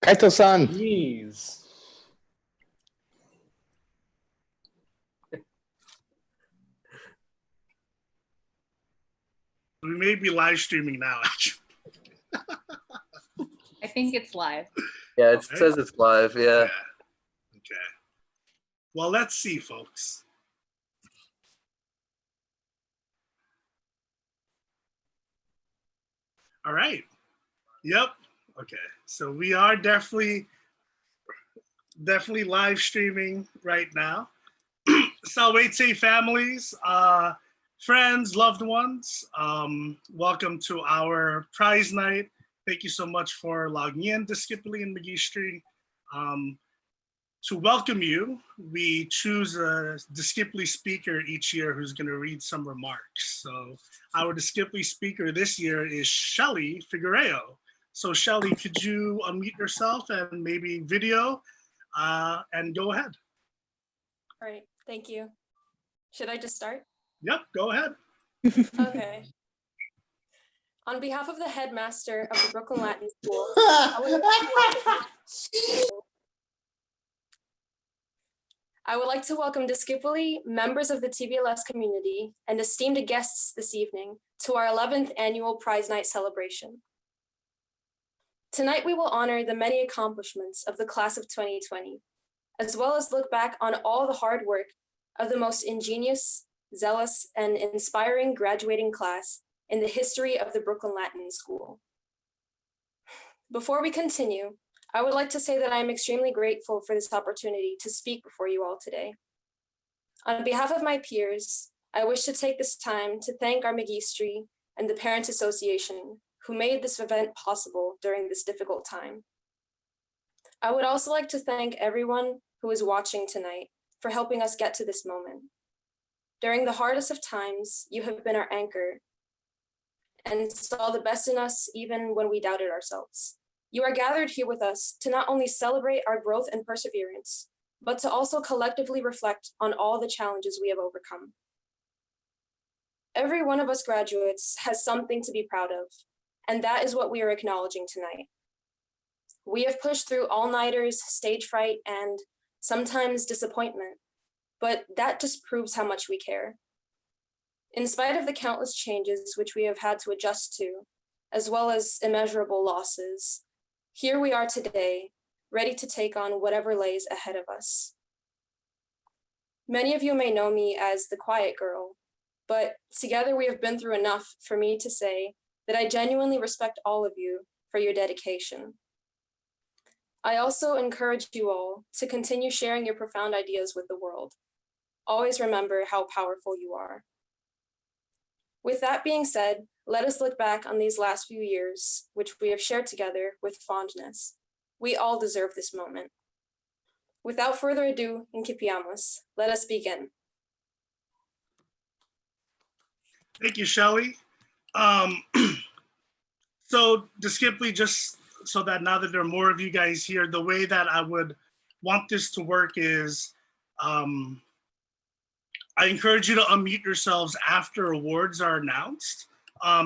Kaito-san. Jeez. We may be live streaming now, actually. I think it's live. Yeah, it says it's live. Yeah. Okay. Well, let's see, folks. All right. Yep. Okay. So we are definitely live streaming right now. Salvete families, friends, loved ones, welcome to our prize night. Thank you so much for logging in, discipuli and Magistri. To welcome you, we choose a discipuli speaker each year who's going to read some remarks. So our discipuli speaker this year is Shelly Figueiredo. So Shelly, could you unmute yourself and maybe video and go ahead. All right, thank you. Should I just start? Yep, go ahead. Okay. On behalf of the headmaster of the Brooklyn Latin School, I would like to welcome discipuli, members of the TBLS community, and esteemed guests this evening to our 11th annual Prize Night celebration. Tonight, we will honor the many accomplishments of the class of 2020, as well as look back on all the hard work of the most ingenious, zealous, and inspiring graduating class in the history of the Brooklyn Latin School. Before we continue, I would like to say that I am extremely grateful for this opportunity to speak before you all today. On behalf of my peers, I wish to take this time to thank our Magistri and the Parents Association who made this event possible during this difficult time. I would also like to thank everyone who is watching tonight for helping us get to this moment. During the hardest of times, you have been our anchor and saw the best in us even when we doubted ourselves. You are gathered here with us to not only celebrate our growth and perseverance, but to also collectively reflect on all the challenges we have overcome. Every one of us graduates has something to be proud of, and that is what we are acknowledging tonight. We have pushed through all-nighters, stage fright, and sometimes disappointment, but that just proves how much we care. In spite of the countless changes which we have had to adjust to, as well as immeasurable losses, here we are today, ready to take on whatever lays ahead of us. Many of you may know me as the quiet girl, but together we have been through enough for me to say that I genuinely respect all of you for your dedication. I also encourage you all to continue sharing your profound ideas with the world. Always remember how powerful you are. With that being said, let us look back on these last few years, which we have shared together with fondness. We all deserve this moment. Without further ado, Inquipiamos, let us begin. Thank you, Shelly. So discipuli, just so that now that there are more of you guys here, the way that I would want this to work is I encourage you to unmute yourselves after awards are announced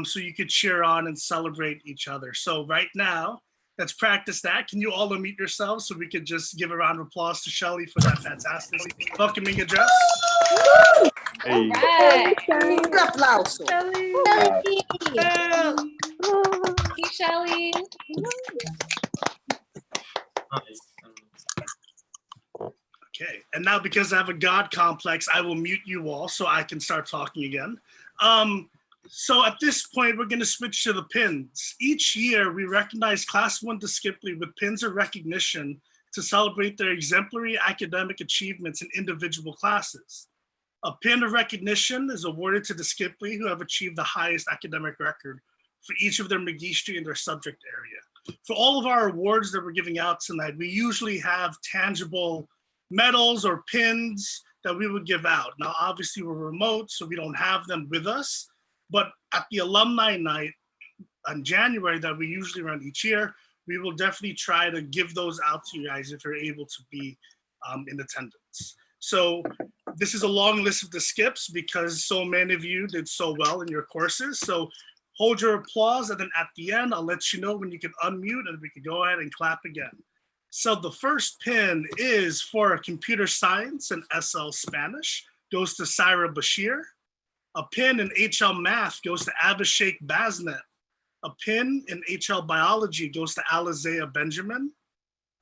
so you could cheer on and celebrate each other. So right now, let's practice that. Can you all unmute yourselves so we could just give a round of applause to Shelly for that fantastic welcoming address? Hey. Right. Un applauso. Hey, Shelly. Okay, and now because I have a God complex, I will mute you all so I can start talking again. So at this point, we're going to switch to the pins. Each year, we recognize Class 1 discipuli with pins of recognition to celebrate their exemplary academic achievements in individual classes. A pin of recognition is awarded to discipuli who have achieved the highest academic record for each of their magistri in their subject area. For all of our awards that we're giving out tonight, we usually have tangible medals or pins that we would give out. Now, obviously we're remote, so we don't have them with us, but at the alumni night in January that we usually run each year, we will definitely try to give those out to you guys if you're able to be in attendance. So this is a long list of the skips because so many of you did so well in your courses. So Hold your applause, and then at the end, I'll let you know when you can unmute and we can go ahead and clap again. So the first pin is for computer science and SL Spanish, goes to Syra Bashir. A pin in HL Math goes to Abhishek Basnet. A pin in HL Biology goes to Alizea Benjamin.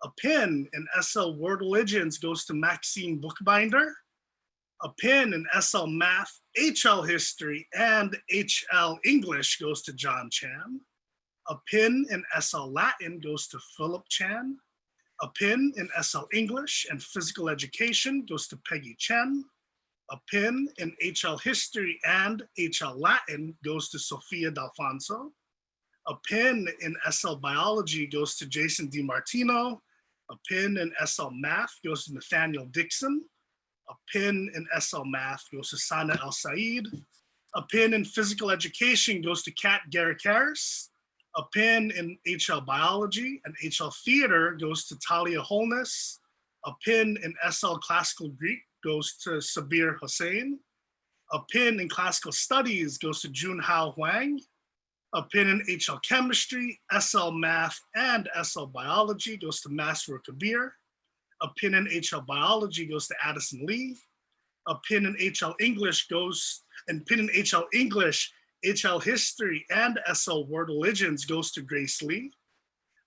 A pin in SL World Religions goes to Maxine Bookbinder. A pin in SL Math, HL History, and HL English goes to John Chan. A pin in SL Latin goes to Philip Chan. A pin in SL English and Physical Education goes to Peggy Chen. A pin in HL History and HL Latin goes to Sofia D'Alfonso. A pin in SL Biology goes to Jason DiMartino. A pin in SL Math goes to Nathaniel Dixon. A pin in SL Math goes to Sana El Said. A pin in Physical Education goes to Kat Garrett-Harris. A pin in HL Biology and HL Theater goes to Talia Holness. A pin in SL Classical Greek goes to Sabir Hussain. A pin in Classical Studies goes to Junhao Huang. A pin in HL Chemistry, SL Math, and SL Biology goes to Masroor Kabir. A pin in HL Biology goes to Addison Lee. A pin in HL English HL History, and SL World Religions goes to Grace Lee.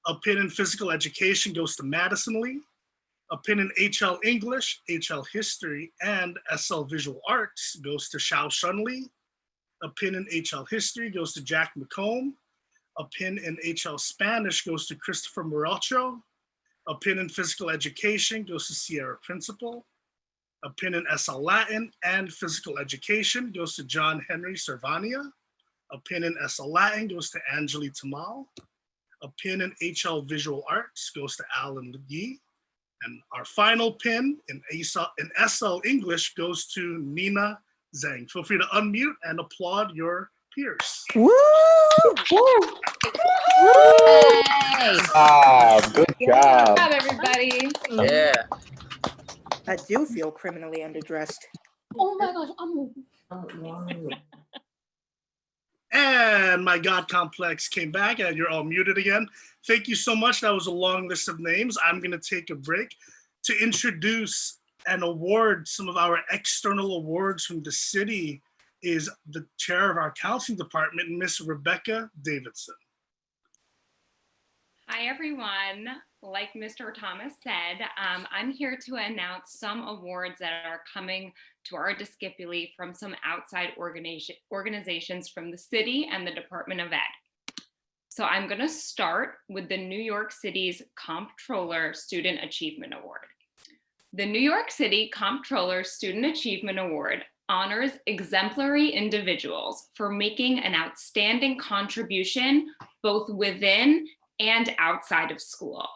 A pin in Physical Education goes to Madison Lee. A pin in HL English, HL History, and SL Visual Arts goes to Xiao Shun Lee. A pin in HL History goes to Jack McComb. A pin in HL Spanish goes to Christopher Morelcho. A pin in Physical Education goes to Sierra Principal. A pin in SL Latin and Physical Education goes to John Henry Servania. A pin in SL Latin goes to Angeli Tamal. A pin in HL Visual Arts goes to Alan Yee. And our final pin in SL English goes to Nina Zhang. Feel free to unmute and applaud your peers. Woo! Woo! Yay. Good Good job. job, everybody. Yeah. I do feel criminally underdressed. Oh my gosh, And my God Complex came back and you're all muted again. Thank you so much. That was a long list of names. I'm going to take a break to introduce and award some of our external awards from the city. Is the chair of our counseling department, Miss Rebecca Davidson. Hi, everyone. Like Mr. Thomas said, I'm here to announce some awards that are coming to our discipuli from some outside organizations from the city and the Department of Ed. So I'm going to start with the New York City's Comptroller Student Achievement Award. The New York City Comptroller Student Achievement Award honors exemplary individuals for making an outstanding contribution both within and outside of school.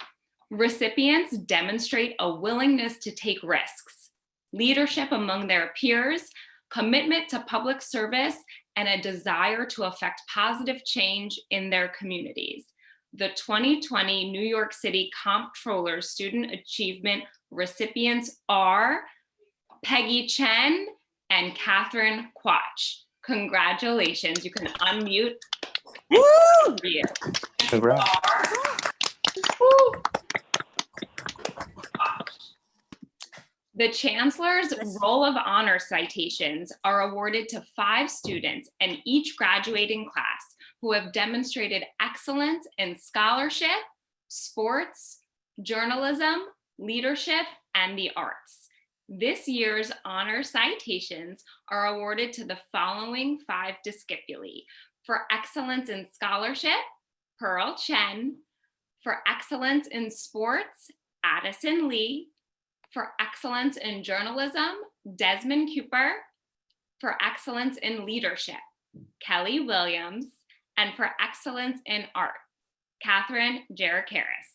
Recipients demonstrate a willingness to take risks, leadership among their peers, commitment to public service, and a desire to affect positive change in their communities. The 2020 New York City Comptroller Student Achievement recipients are Peggy Chen and Catherine Quach. Congratulations. You can unmute. Woo! You. Congrats. The Chancellor's Roll of Honor citations are awarded to 5 students in each graduating class who have demonstrated excellence in scholarship, sports, journalism, leadership, and the arts. This year's honor citations are awarded to the following 5 discipuli: for excellence in scholarship, Pearl Chen; for excellence in sports, Addison Lee; for excellence in journalism, Desmond Cooper; for excellence in leadership, Kelly Williams; and for excellence in art, Catherine Jarrett-Harris.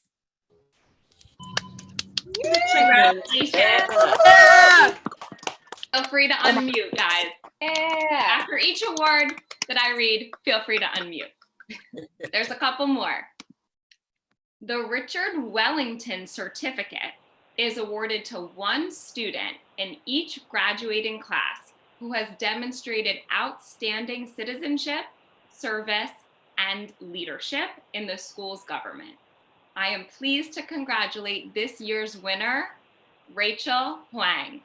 Congratulations. Feel free to unmute, guys. Yeah. After each award that I read, feel free to unmute. There's a couple more. The Richard Wellington Certificate is awarded to 1 student in each graduating class who has demonstrated outstanding citizenship, service, and leadership in the school's government. I am pleased to congratulate this year's winner, Rachel Huang.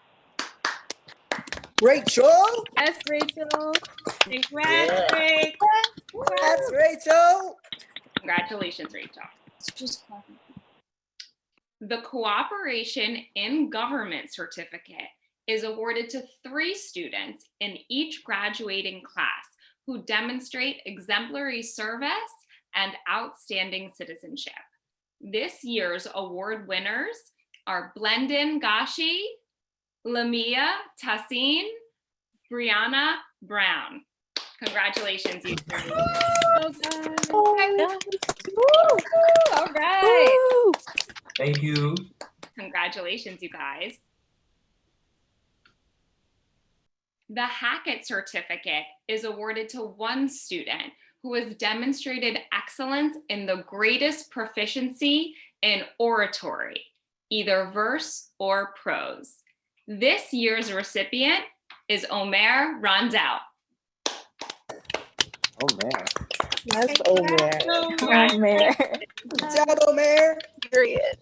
Rachel, Yes, Rachel. Congrats, Rach. that's Rachel. Congratulations, Rachel. Just The Cooperation in Government Certificate is awarded to 3 students in each graduating class who demonstrate exemplary service and outstanding citizenship. This year's award winners are Blendon Gashi, Lamia Tassin, Brianna Brown. Congratulations, you three. All right. Thank you. Congratulations, you guys. The Hackett Certificate is awarded to 1 student who has demonstrated excellence in the greatest proficiency in oratory, either verse or prose. This year's recipient is Omer Rondell. Oh man. That's Omer. Congratulations. Good job, Omer. Period.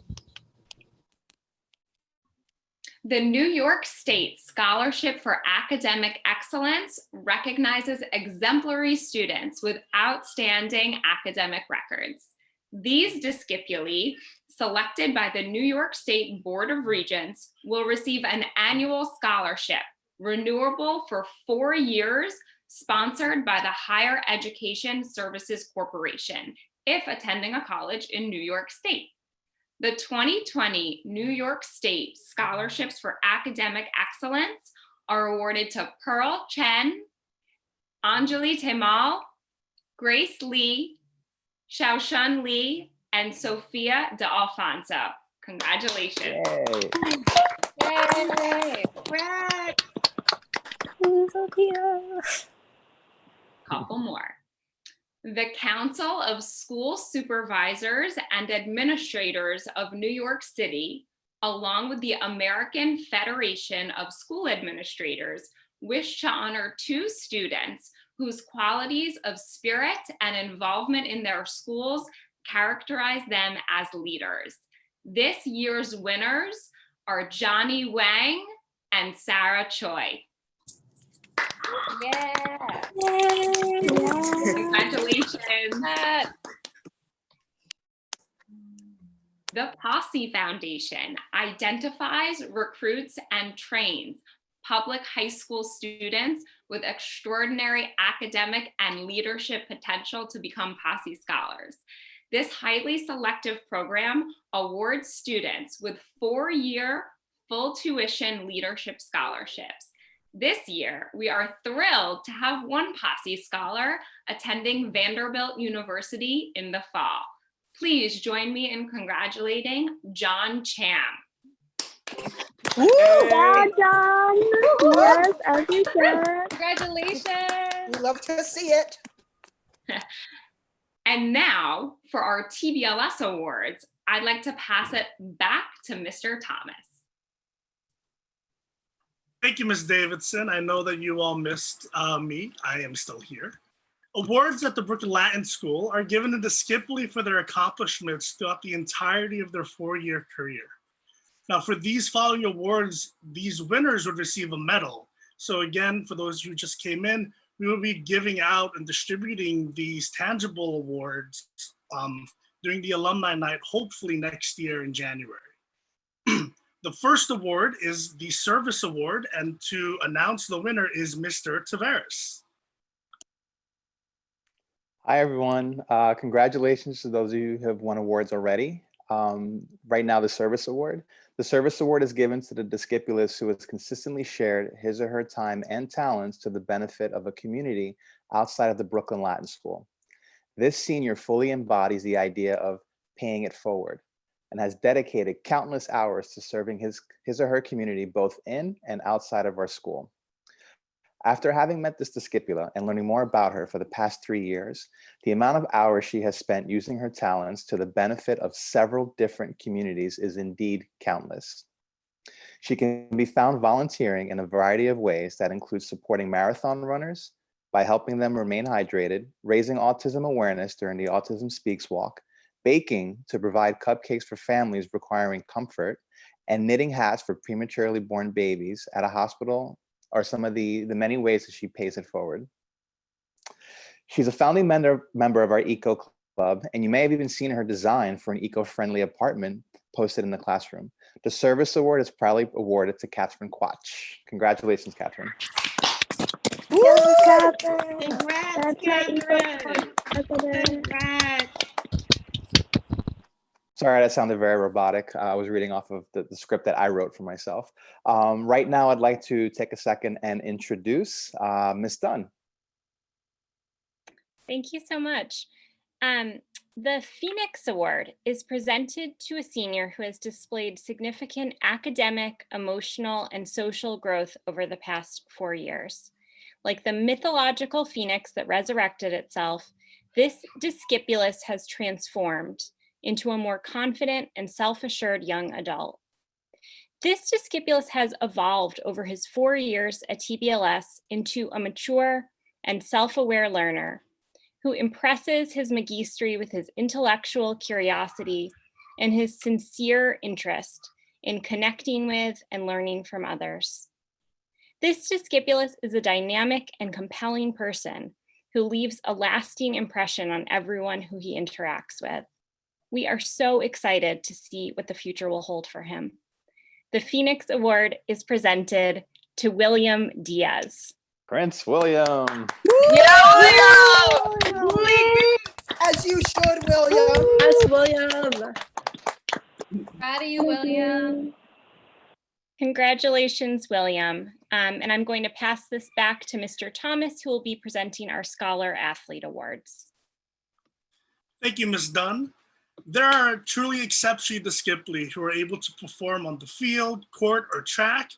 The New York State Scholarship for Academic Excellence recognizes exemplary students with outstanding academic records. These discipuli, selected by the New York State Board of Regents, will receive an annual scholarship, renewable for 4 years, sponsored by the Higher Education Services Corporation, if attending a college in New York State. The 2020 New York State Scholarships for Academic Excellence are awarded to Pearl Chen, Anjali Temal, Grace Lee, Xiaoshun Lee, and Sophia De Alfonso. Congratulations. Yay. Yay. Couple more. The Council of School Supervisors and Administrators of New York City, along with the American Federation of School Administrators, wish to honor 2 students whose qualities of spirit and involvement in their schools characterize them as leaders. This year's winners are Johnny Wang and Sarah Choi. Yeah. Congratulations. The Posse Foundation identifies, recruits, and trains public high school students with extraordinary academic and leadership potential to become Posse Scholars. This highly selective program awards students with 4-year full tuition leadership scholarships. This year, we are thrilled to have 1 Posse Scholar attending Vanderbilt University in the fall. Please join me in congratulating John Cham. Woo! Yeah, John. Yes, as you said. Congratulations. We love to see it. And now for our TBLS awards, I'd like to pass it back to Mr. Thomas. Thank you, Ms. Davidson. I know that you all missed me. I am still here. Awards at the Brooklyn Latin School are given to discipuli for their accomplishments throughout the entirety of their 4-year career. Now, for these following awards, these winners would receive a medal. So again, for those who just came in, we will be giving out and distributing these tangible awards during the alumni night, hopefully next year in January. The first award is the Service Award, and to announce the winner is Mr. Tavares. Hi, everyone. Congratulations to those of you who have won awards already. Right now, the Service Award. The Service Award is given to the discipulus who has consistently shared his or her time and talents to the benefit of a community outside of the Brooklyn Latin School. This senior fully embodies the idea of paying it forward and has dedicated countless hours to serving his or her community both in and outside of our school. After having met this discipula and learning more about her for the past 3 years, the amount of hours she has spent using her talents to the benefit of several different communities is indeed countless. She can be found volunteering in a variety of ways that include supporting marathon runners, by helping them remain hydrated, raising autism awareness during the Autism Speaks walk, baking to provide cupcakes for families requiring comfort, and knitting hats for prematurely born babies at a hospital are some of the many ways that she pays it forward. She's a founding member of our Eco Club, and you may have even seen her design for an eco-friendly apartment posted in the classroom. The Service Award is proudly awarded to Catherine Quach. Congratulations, Catherine. Yes, Catherine. Congrats, That's my Catherine. president. Congrats. Sorry, that sounded very robotic. I was reading off of the script that I wrote for myself. Right now, I'd like to take a second and introduce Ms. Dunn. Thank you so much. The Phoenix Award is presented to a senior who has displayed significant academic, emotional, and social growth over the past 4 years. Like the mythological phoenix that resurrected itself, this discipulus has transformed into a more confident and self-assured young adult. This discipulus has evolved over his 4 years at TBLS into a mature and self-aware learner who impresses his magistri with his intellectual curiosity and his sincere interest in connecting with and learning from others. This discipulus is a dynamic and compelling person who leaves a lasting impression on everyone who he interacts with. We are so excited to see what the future will hold for him. The Phoenix Award is presented to William Diaz. Prince William. As you should, William. Yes, William. Proud of you, William. Congratulations, William. And I'm going to pass this back to Mr. Thomas, who will be presenting our Scholar Athlete Awards. Thank you, Ms. Dunn. There are truly exceptional discipuli who are able to perform on the field, court, or track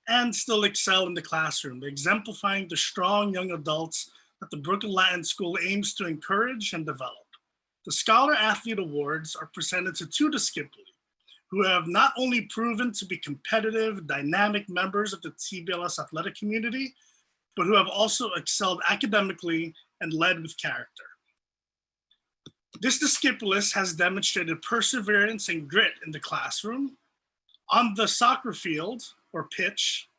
and still excel in the classroom, exemplifying the strong young adults that the Brooklyn Latin School aims to encourage and develop. The Scholar Athlete Awards are presented to 2 discipuli who have not only proven to be competitive, dynamic members of the TBLS athletic community, but who have also excelled academically and led with character. This discipulus has demonstrated perseverance and grit in the classroom, on the soccer field or pitch,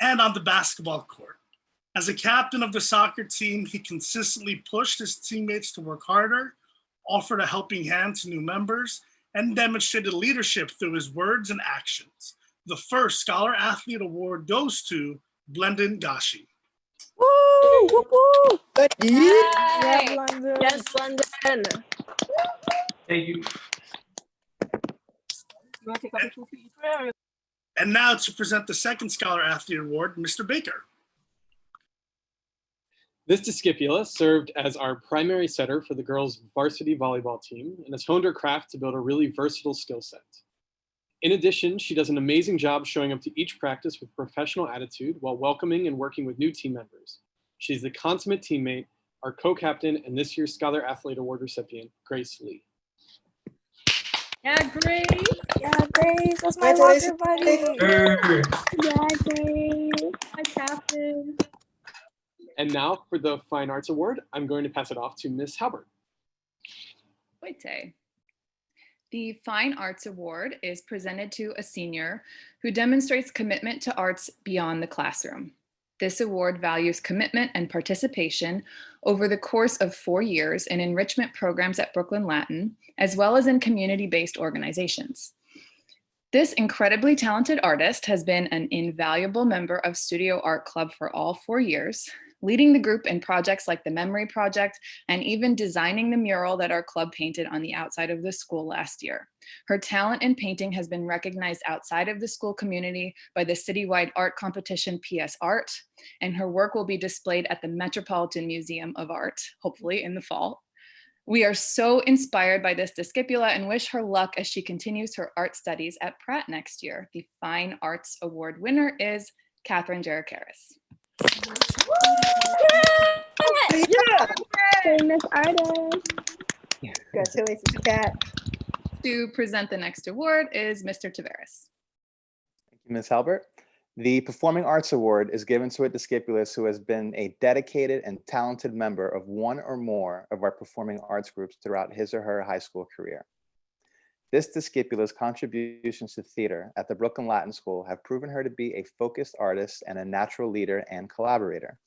and on the basketball court. As a captain of the soccer team, he consistently pushed his teammates to work harder, offered a helping hand to new members, and demonstrated leadership through his words and actions. The first Scholar Athlete Award goes to Blendon Gashi. Woo! Woo! Woo! Yes, London. Yes, London. Thank you. And now to present the second Scholar Athlete Award, Mr. Baker. This discipula served as our primary setter for the girls' varsity volleyball team and has honed her craft to build a really versatile skill set. In addition, she does an amazing job showing up to each practice with professional attitude while welcoming and working with new team members. She's the consummate teammate, our co-captain, and this year's Scholar Athlete Award recipient, Grace Lee. Yeah, Grace. Yeah, Grace. That's my water buddy. Yeah, Grace. Hi, Captain. And now for the Fine Arts Award, I'm going to pass it off to Miss Halbert. Oite. The Fine Arts Award is presented to a senior who demonstrates commitment to arts beyond the classroom. This award values commitment and participation over the course of 4 years in enrichment programs at Brooklyn Latin, as well as in community-based organizations. This incredibly talented artist has been an invaluable member of Studio Art Club for all 4 years, leading the group in projects like the Memory Project and even designing the mural that our club painted on the outside of the school last year. Her talent in painting has been recognized outside of the school community by the citywide art competition PS Art, and her work will be displayed at the Metropolitan Museum of Art, hopefully in the fall. We are so inspired by this discipula and wish her luck as she continues her art studies at Pratt next year. The Fine Arts Award winner is Catherine Jarakaris. Yeah. Famous artist. Congratulations, Kat. To present the next award is Mr. Tavares. Thank you, Ms. Halbert. The Performing Arts Award is given to a discipulus who has been a dedicated and talented member of one or more of our performing arts groups throughout his or her high school career. This discipula's contributions to theater at the Brooklyn Latin School have proven her to be a focused artist and a natural leader and collaborator.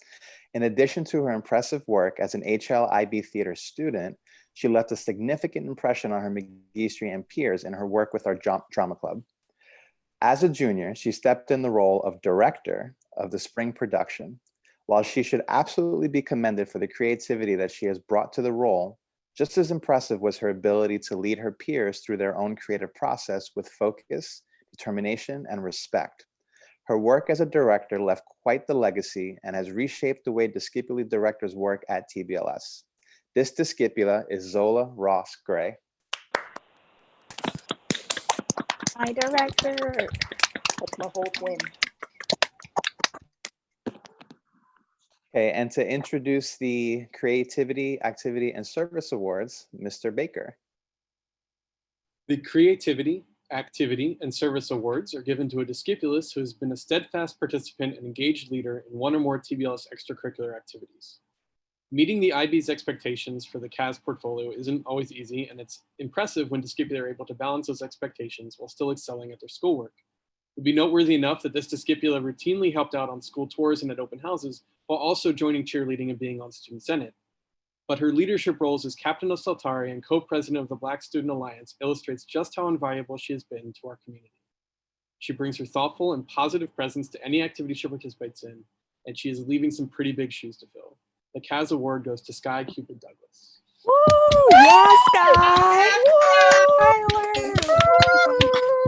In addition to her impressive work as an HLIB theater student, she left a significant impression on her McGee Street and peers in her work with our drama club. As a junior, she stepped in the role of director of the spring production. While she should absolutely be commended for the creativity that she has brought to the role, just as impressive was her ability to lead her peers through their own creative process with focus, determination, and respect. Her work as a director left quite the legacy and has reshaped the way discipuli directors work at TBLS. This discipula is Zola Ross Gray. Hi, director. That's my whole twin. Okay, and to introduce the Creativity, Activity, and Service Awards, Mr. Baker. The Creativity, Activity, and Service Awards are given to a discipulus who has been a steadfast participant and engaged leader in one or more TBLS extracurricular activities. Meeting the IB's expectations for the CAS portfolio isn't always easy, and it's impressive when discipuli are able to balance those expectations while still excelling at their schoolwork. It would be noteworthy enough that this discipula routinely helped out on school tours and at open houses, while also joining cheerleading and being on Student Senate. But her leadership roles as captain of Saltari and co-president of the Black Student Alliance illustrates just how invaluable she has been to our community. She brings her thoughtful and positive presence to any activity she participates in, and she is leaving some pretty big shoes to fill. The CAS Award goes to Sky Cupid Douglas. Woo! Yes, Sky!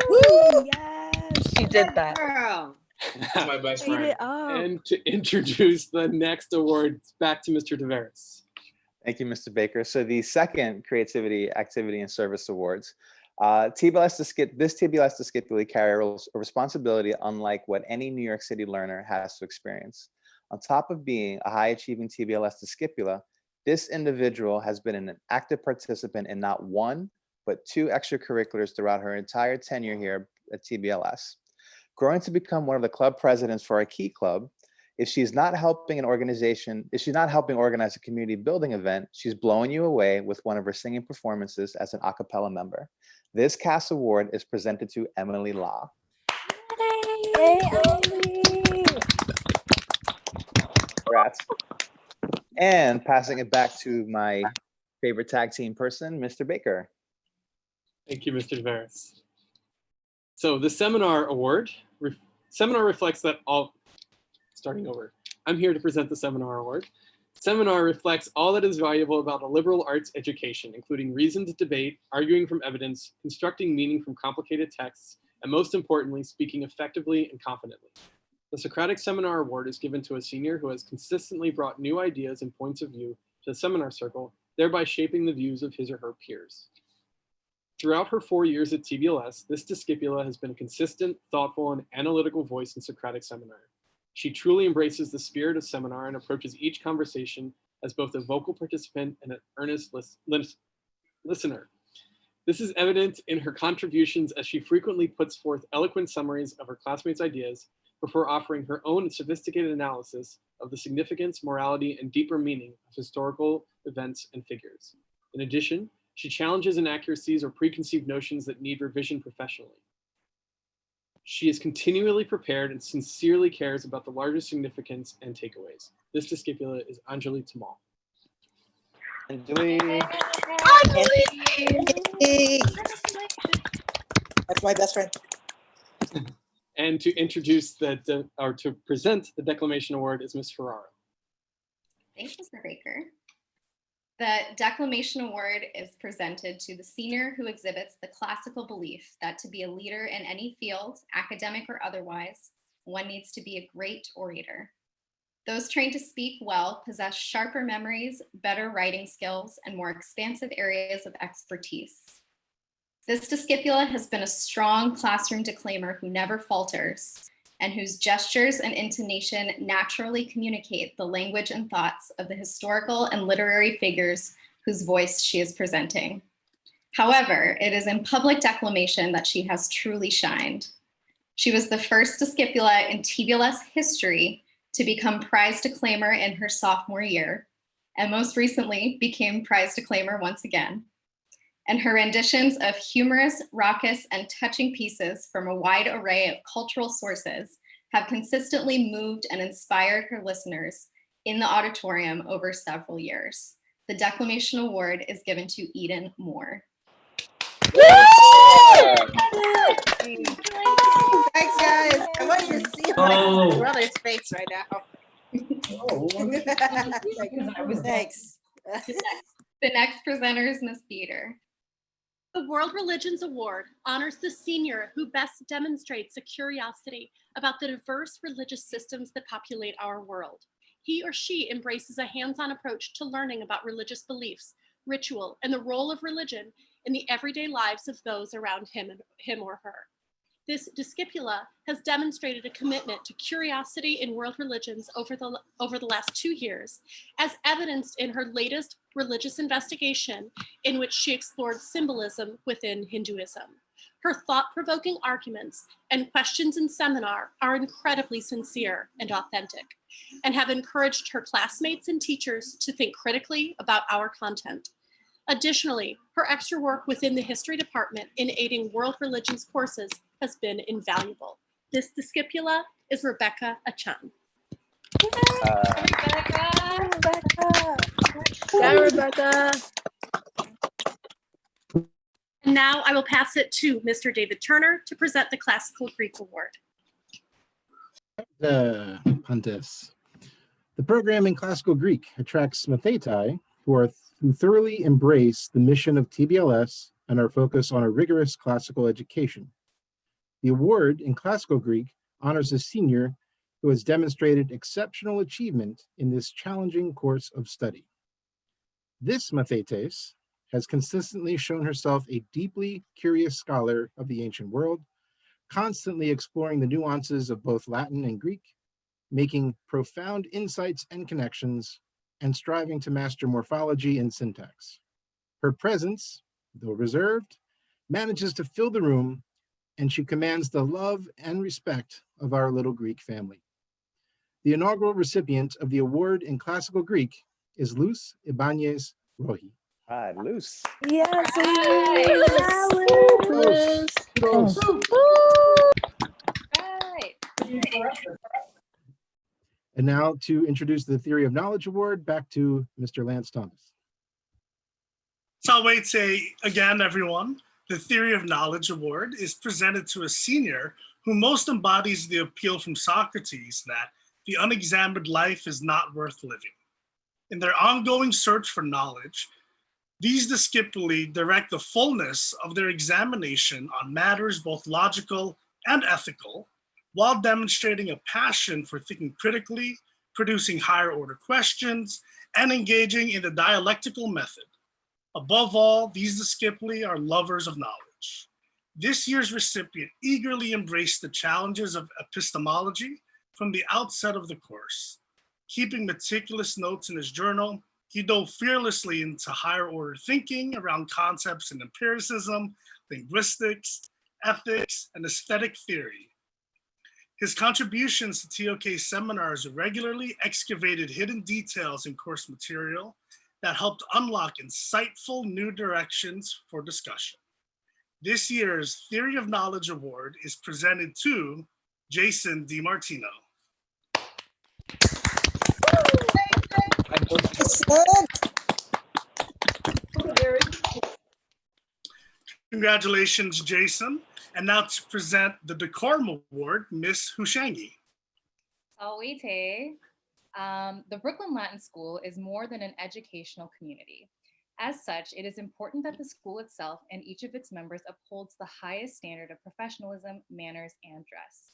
Woo! Yes! She did that. Girl. That's my best Eat friend. it up. And to introduce the next award, back to Mr. Tavares. Thank you, Mr. Baker. So the second Creativity, Activity, and Service Awards, this TBLS discipuli carries a responsibility unlike what any New York City learner has to experience. On top of being a high-achieving TBLS discipula, this individual has been an active participant in not one, but two extracurriculars throughout her entire tenure here at TBLS. Growing to become one of the club presidents for our key club, if she's not helping organize a community building event, she's blowing you away with one of her singing performances as an a cappella member. This CAS Award is presented to Emily Law. Hey, Emily! Congrats. And passing it back to my favorite tag team person, Mr. Baker. Thank you, Mr. Tavares. So the Seminar Award, Seminar reflects that all, starting over. I'm here to present the Seminar Award. Seminar reflects all that is valuable about a liberal arts education, including reasoned debate, arguing from evidence, constructing meaning from complicated texts, and most importantly, speaking effectively and confidently. The Socratic Seminar Award is given to a senior who has consistently brought new ideas and points of view to the seminar circle, thereby shaping the views of his or her peers. Throughout her 4 years at TBLS, this discipula has been a consistent, thoughtful, and analytical voice in Socratic seminar. She truly embraces the spirit of seminar and approaches each conversation as both a vocal participant and an earnest listener. This is evident in her contributions as she frequently puts forth eloquent summaries of her classmates' ideas before offering her own sophisticated analysis of the significance, morality, and deeper meaning of historical events and figures. In addition, she challenges inaccuracies or preconceived notions that need revision professionally. She is continually prepared and sincerely cares about the larger significance and takeaways. This discipula is Anjali Tamal. Anjali. That's my best friend. And to introduce to present the Declamation Award is Ms. Ferraro. Thanks, Mr. Baker. The Declamation Award is presented to the senior who exhibits the classical belief that to be a leader in any field, academic or otherwise, one needs to be a great orator. Those trained to speak well possess sharper memories, better writing skills, and more expansive areas of expertise. This discipula has been a strong classroom declaimer who never falters, and whose gestures and intonation naturally communicate the language and thoughts of the historical and literary figures whose voice she is presenting. However, it is in public declamation that she has truly shined. She was the first discipula in TBLS history to become prize declaimer in her sophomore year, and most recently became prize declaimer once again. And her renditions of humorous, raucous, and touching pieces from a wide array of cultural sources have consistently moved and inspired her listeners in the auditorium over several years. The Declamation Award is given to Eden Moore. Thanks, guys. I want you to see my brother's face right now. Thanks. The next presenter is Ms. Beater. The World Religions Award honors the senior who best demonstrates a curiosity about the diverse religious systems that populate our world. He or she embraces a hands-on approach to learning about religious beliefs, ritual, and the role of religion in the everyday lives of those around him or her. This discipula has demonstrated a commitment to curiosity in world religions over the last 2 years, as evidenced in her latest religious investigation, in which she explored symbolism within Hinduism. Her thought-provoking arguments and questions in seminar are incredibly sincere and authentic, and have encouraged her classmates and teachers to think critically about our content. Additionally, her extra work within the history department in aiding world religions courses has been invaluable. This discipula is Rebecca Achan. Rebecca. And now I will pass it to Mr. David Turner to present the Classical Greek Award. Pontus. The program in Classical Greek attracts mathetai who thoroughly embrace the mission of TBLS and are focused on a rigorous classical education. The award in Classical Greek honors a senior who has demonstrated exceptional achievement in this challenging course of study. This mathetes has consistently shown herself a deeply curious scholar of the ancient world, constantly exploring the nuances of both Latin and Greek, making profound insights and connections, and striving to master morphology and syntax. Her presence, though reserved, manages to fill the room, and she commands the love and respect of our little Greek family. The inaugural recipient of the award in Classical Greek is Luz Ibanez Rohi. Hi, Luz. Yes, And now to introduce the Theory of Knowledge Award, back to Mr. Lance Thomas. So I'll wait, say again, everyone, the Theory of Knowledge Award is presented to a senior who most embodies the appeal from Socrates that the unexamined life is not worth living. In their ongoing search for knowledge, these discipuli direct the fullness of their examination on matters both logical and ethical, while demonstrating a passion for thinking critically, producing higher order questions, and engaging in the dialectical method. Above all, these discipuli are lovers of knowledge. This year's recipient eagerly embraced the challenges of epistemology from the outset of the course. Keeping meticulous notes in his journal, he dove fearlessly into higher order thinking around concepts in empiricism, linguistics, ethics, and aesthetic theory. His contributions to TOK seminars regularly excavated hidden details in course material that helped unlock insightful new directions for discussion. This year's Theory of Knowledge Award is presented to Jason DiMartino. Congratulations, Jason. And now to present the Decorum Award, Miss Hushangi. Salwete. The Brooklyn Latin School is more than an educational community. As such, it is important that the school itself and each of its members upholds the highest standard of professionalism, manners, and dress.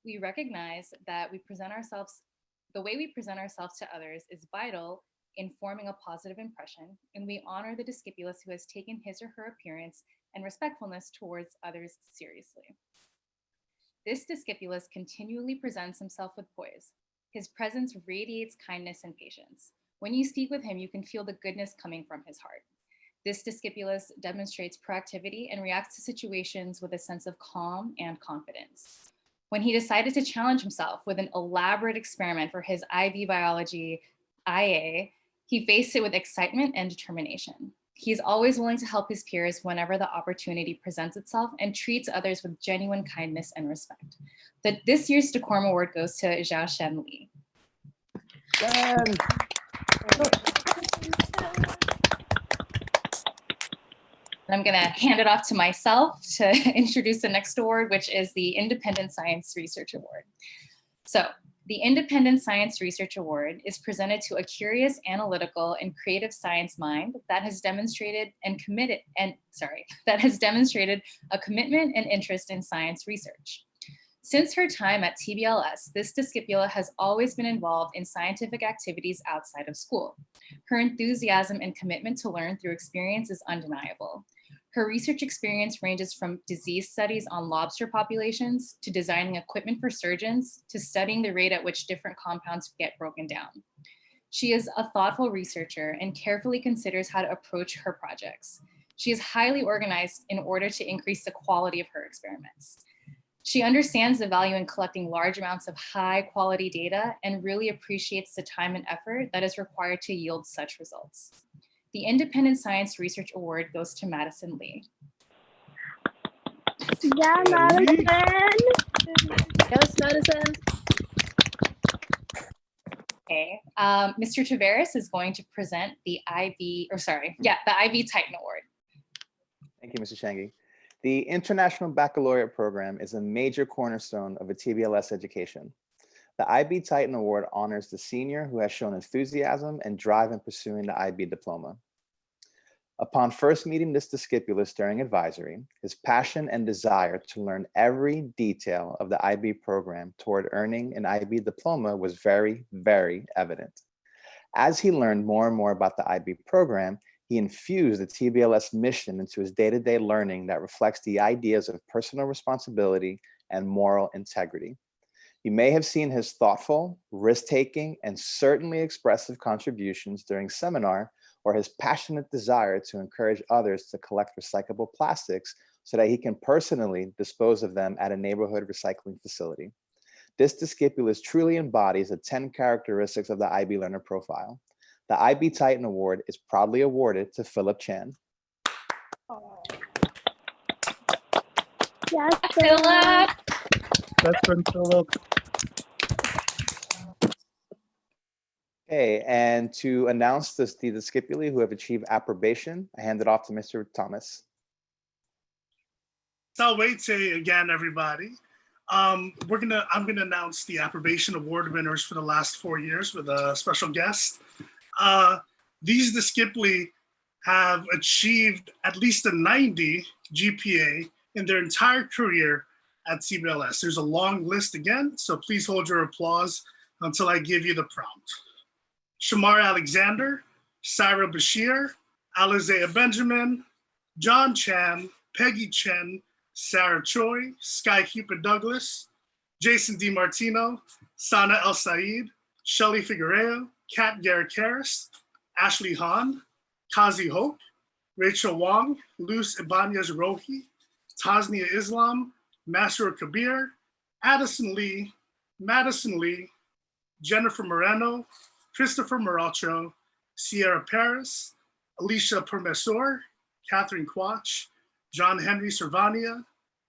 We recognize that the way we present ourselves to others is vital in forming a positive impression, and we honor the discipulus who has taken his or her appearance and respectfulness towards others seriously. This discipulus continually presents himself with poise. His presence radiates kindness and patience. When you speak with him, you can feel the goodness coming from his heart. This discipulus demonstrates proactivity and reacts to situations with a sense of calm and confidence. When he decided to challenge himself with an elaborate experiment for his IB biology IA, he faced it with excitement and determination. He's always willing to help his peers whenever the opportunity presents itself and treats others with genuine kindness and respect. This year's Decorum Award goes to Zhao Shen Li. I'm going to hand it off to myself to introduce the next award, which is the Independent Science Research Award. So the Independent Science Research Award is presented to a curious, analytical, and creative science mind that has demonstrated a commitment and interest in science research. Since her time at TBLS, this discipula has always been involved in scientific activities outside of school. Her enthusiasm and commitment to learn through experience is undeniable. Her research experience ranges from disease studies on lobster populations to designing equipment for surgeons to studying the rate at which different compounds get broken down. She is a thoughtful researcher and carefully considers how to approach her projects. She is highly organized in order to increase the quality of her experiments. She understands the value in collecting large amounts of high quality data and really appreciates the time and effort that is required to yield such results. The Independent Science Research Award goes to Madison Lee. Yeah, Madison. Yes, Madison. Okay, Mr. Tavares is going to present the IB Titan Award. Thank you, Mr. Shangi. The International Baccalaureate Program is a major cornerstone of a TBLS education. The IB Titan Award honors the senior who has shown enthusiasm and drive in pursuing the IB diploma. Upon first meeting this discipulus during advisory, his passion and desire to learn every detail of the IB program toward earning an IB diploma was very, very evident. As he learned more and more about the IB program, he infused the TBLS mission into his day-to-day learning that reflects the ideas of personal responsibility and moral integrity. You may have seen his thoughtful, risk-taking, and certainly expressive contributions during seminar, or his passionate desire to encourage others to collect recyclable plastics so that he can personally dispose of them at a neighborhood recycling facility. This discipulus truly embodies the 10 characteristics of the IB learner profile. The IB Titan Award is proudly awarded to Philip Chan. Yes, Philip. That's from Philip. Okay, and to announce the discipuli who have achieved approbation, I hand it off to Mr. Thomas. Salwete again, everybody. I'm gonna announce the approbation award winners for the last 4 years with a special guest. These discipuli have achieved at least a 90 GPA in their entire career at TBLS. There's a long list again, so please hold your applause until I give you the prompt. Shamar Alexander, Sarah Bashir, Alizea Benjamin, John Chan, Peggy Chen, Sarah Choi, Sky Cupid Douglas, Jason DiMartino, Sana El Said, Shelly Figueroa, Kat Garrick Harris, Ashley Hahn, Kazi Hope, Rachel Wong, Luz Ibanez Rohi, Tasnia Islam, Masur Kabir, Addison Lee, Madison Lee, Jennifer Moreno, Christopher Maracho, Sierra Paris, Alicia Permesor, Catherine Quach, John Henry Servania,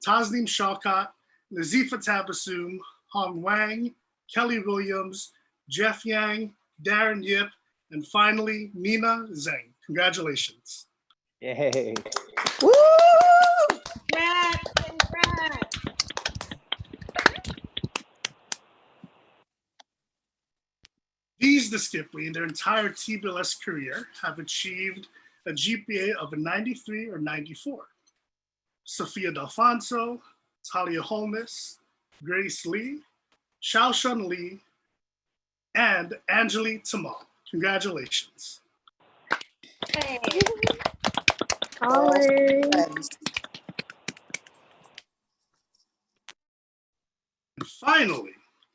Tasneem Shawkat, Nazifa Tabassum, Hong Wang, Kelly Williams, Jeff Yang, Darren Yip, and finally, Nina Zhang. Congratulations. Yay. Woo! Congrats, congrats. These discipuli in their entire TBLS career have achieved a GPA of a 93 or 94. Sophia Delfonso, Talia Holmes, Grace Lee, Xiaoshun Lee, and Angeli Tamal. Congratulations. College. And finally,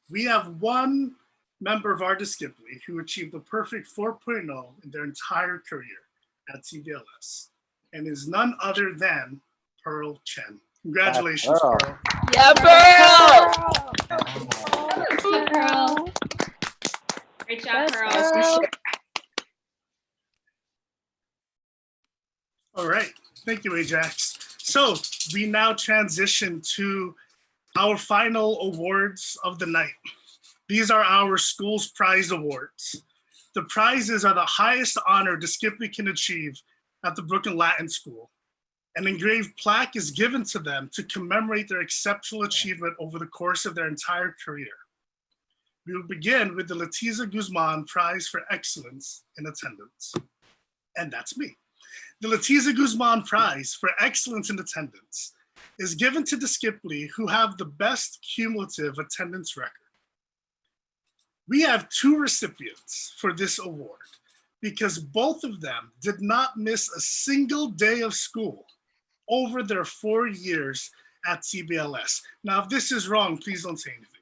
we have one member of our discipuli who achieved a perfect 4.0 in their entire career at TBLS, and is none other than Pearl Chen. Congratulations, Pearl. Pearl. Yeah, Pearl. Great job, Pearl. All right. Thank you, Ajax. So we now transition to our final awards of the night. These are our school's prize awards. The prizes are the highest honor discipuli can achieve at the Brooklyn Latin School. An engraved plaque is given to them to commemorate their exceptional achievement over the course of their entire career. We will begin with the Letiza Guzman Prize for Excellence in Attendance. And that's me. The Letiza Guzman Prize for Excellence in Attendance is given to discipuli who have the best cumulative attendance record. We have 2 recipients for this award because both of them did not miss a single day of school over their 4 years at TBLS. Now, if this is wrong, please don't say anything.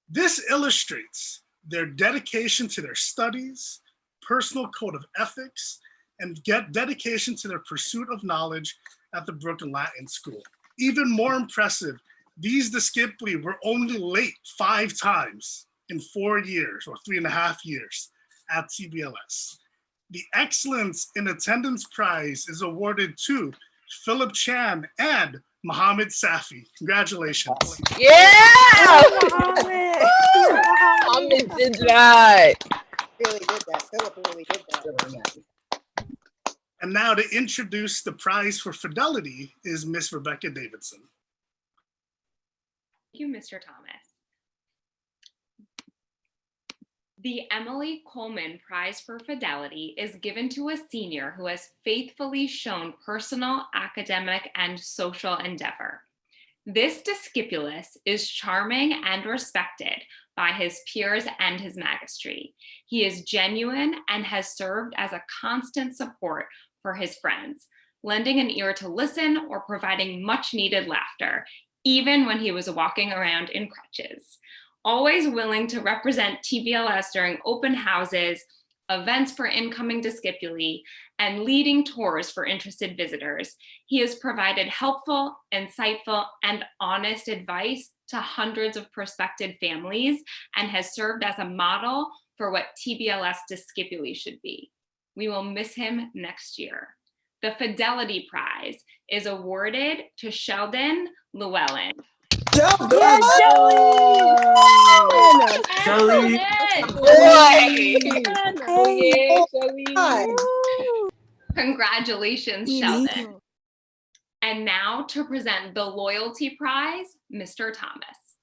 This illustrates their dedication to their studies, personal code of ethics, and dedication to their pursuit of knowledge at the Brooklyn Latin School. Even more impressive, these discipuli were only late 5 times in 4 years or 3.5 years at TBLS. The Excellence in Attendance Prize is awarded to Philip Chan and Mohammed Safi. Congratulations. Yeah! Mohammed did right. Really did that. Philip really did that. And now to introduce the prize for fidelity is Miss Rebecca Davidson. Thank you, Mr. Thomas. The Emily Coleman Prize for Fidelity is given to a senior who has faithfully shown personal, academic, and social endeavor. This discipulus is charming and respected by his peers and his magistry. He is genuine and has served as a constant support for his friends, lending an ear to listen or providing much needed laughter, even when he was walking around in crutches. Always willing to represent TBLS during open houses, events for incoming discipuli, and leading tours for interested visitors, he has provided helpful, insightful, and honest advice to hundreds of prospective families and has served as a model for what TBLS discipuli should be. We will miss him next year. The Fidelity Prize is awarded to Sheldon Llewellyn. Yeah, Shelly! Congratulations, Sheldon. And now to present the Loyalty Prize, Mr. Thomas.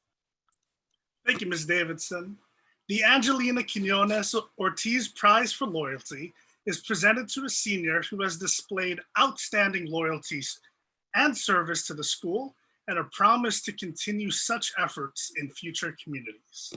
Thank you, Ms. Davidson. The Angelina Quinones Ortiz Prize for Loyalty is presented to a senior who has displayed outstanding loyalties and service to the school and a promise to continue such efforts in future communities.